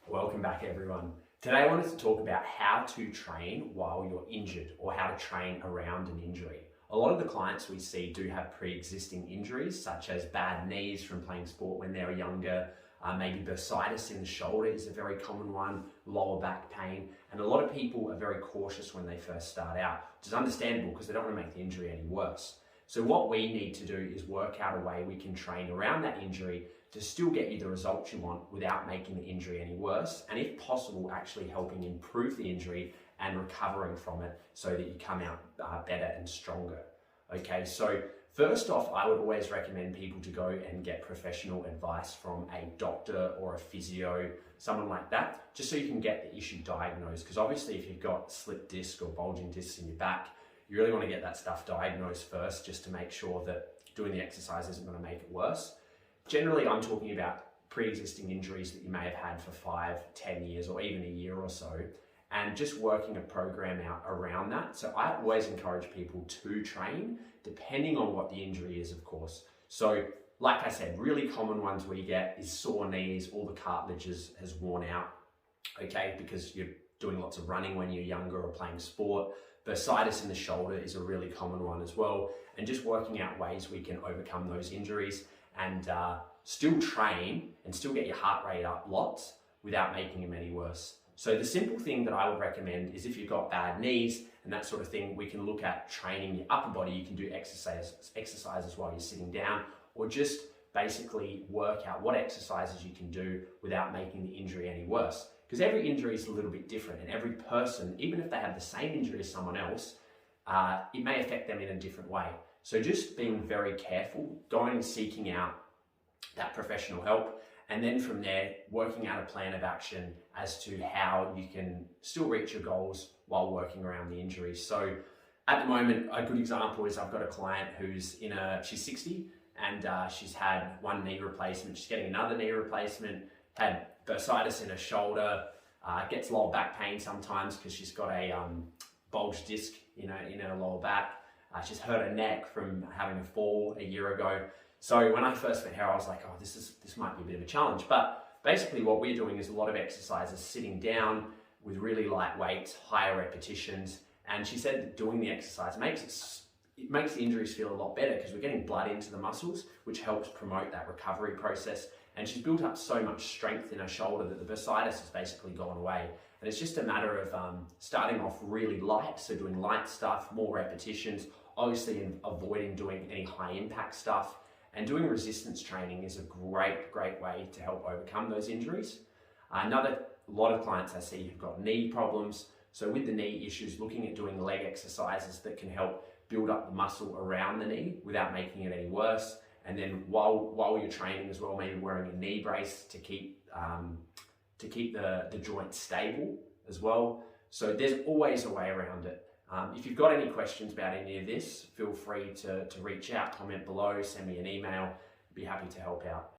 Welcome back everyone. Today I wanted to talk about how to train while you're injured or how to train around an injury. A lot of the clients we see do have pre-existing injuries such as bad knees from playing sport when they were younger, maybe bursitis in the shoulder is a very common one, lower back pain, and a lot of people are very cautious when they first start out, which is understandable because they don't want to make the injury any worse. So what we need to do is work out a way we can train around that injury to still get you the results you want without making the injury any worse, and if possible, actually helping improve the injury and recovering from it so that you come out better and stronger. Okay, so first off, I would always recommend people to go and get professional advice from a doctor or a physio, someone like that, just so you can get the issue diagnosed. Because obviously if you've got slip disc or bulging discs in your back, you really want to get that stuff diagnosed first just to make sure that doing the exercise isn't going to make it worse. Generally, I'm talking about pre-existing injuries that you may have had for 5, 10 years or even a year or so, and just working a program out around that. So I always encourage people to train depending on what the injury is, of course. So like I said, really common ones we get is sore knees, all the cartilage has worn out, okay, because you're doing lots of running when you're younger or playing sport. Bursitis in the shoulder is a really common one as well, and just working out ways we can overcome those injuries and still train and still get your heart rate up lots without making them any worse. So the simple thing that I would recommend is if you've got bad knees and that sort of thing, we can look at training your upper body. You can do exercises while you're sitting down, or just basically work out what exercises you can do without making the injury any worse. Because every injury is a little bit different, and every person, even if they have the same injury as someone else, it may affect them in a different way. So just being very careful, going and seeking out that professional help, and then from there, working out a plan of action as to how you can still reach your goals while working around the injuries. So at the moment, a good example is I've got a client who's she's 60 and she's had one knee replacement. She's getting another knee replacement, had bursitis in her shoulder, gets lower back pain sometimes because she's got a bulged disc in her lower back. She's hurt her neck from having a fall a year ago. So when I first met her, I was like, oh, this might be a bit of a challenge. But basically what we're doing is a lot of exercises sitting down with really light weights, higher repetitions. And she said that doing the exercise it makes the injuries feel a lot better because we're getting blood into the muscles, which helps promote that recovery process. And she's built up so much strength in her shoulder that the bursitis has basically gone away. And it's just a matter of starting off really light, so doing light stuff, more repetitions, obviously avoiding doing any high impact stuff. And doing resistance training is a great way to help overcome those injuries. A lot of clients I see have got knee problems. So with the knee issues, looking at doing leg exercises that can help build up the muscle around the knee without making it any worse. And then while you're training as well, maybe wearing a knee brace to keep the joint stable as well. So there's always a way around it. If you've got any questions about any of this, feel free to reach out, comment below, send me an email. I'd be happy to help out.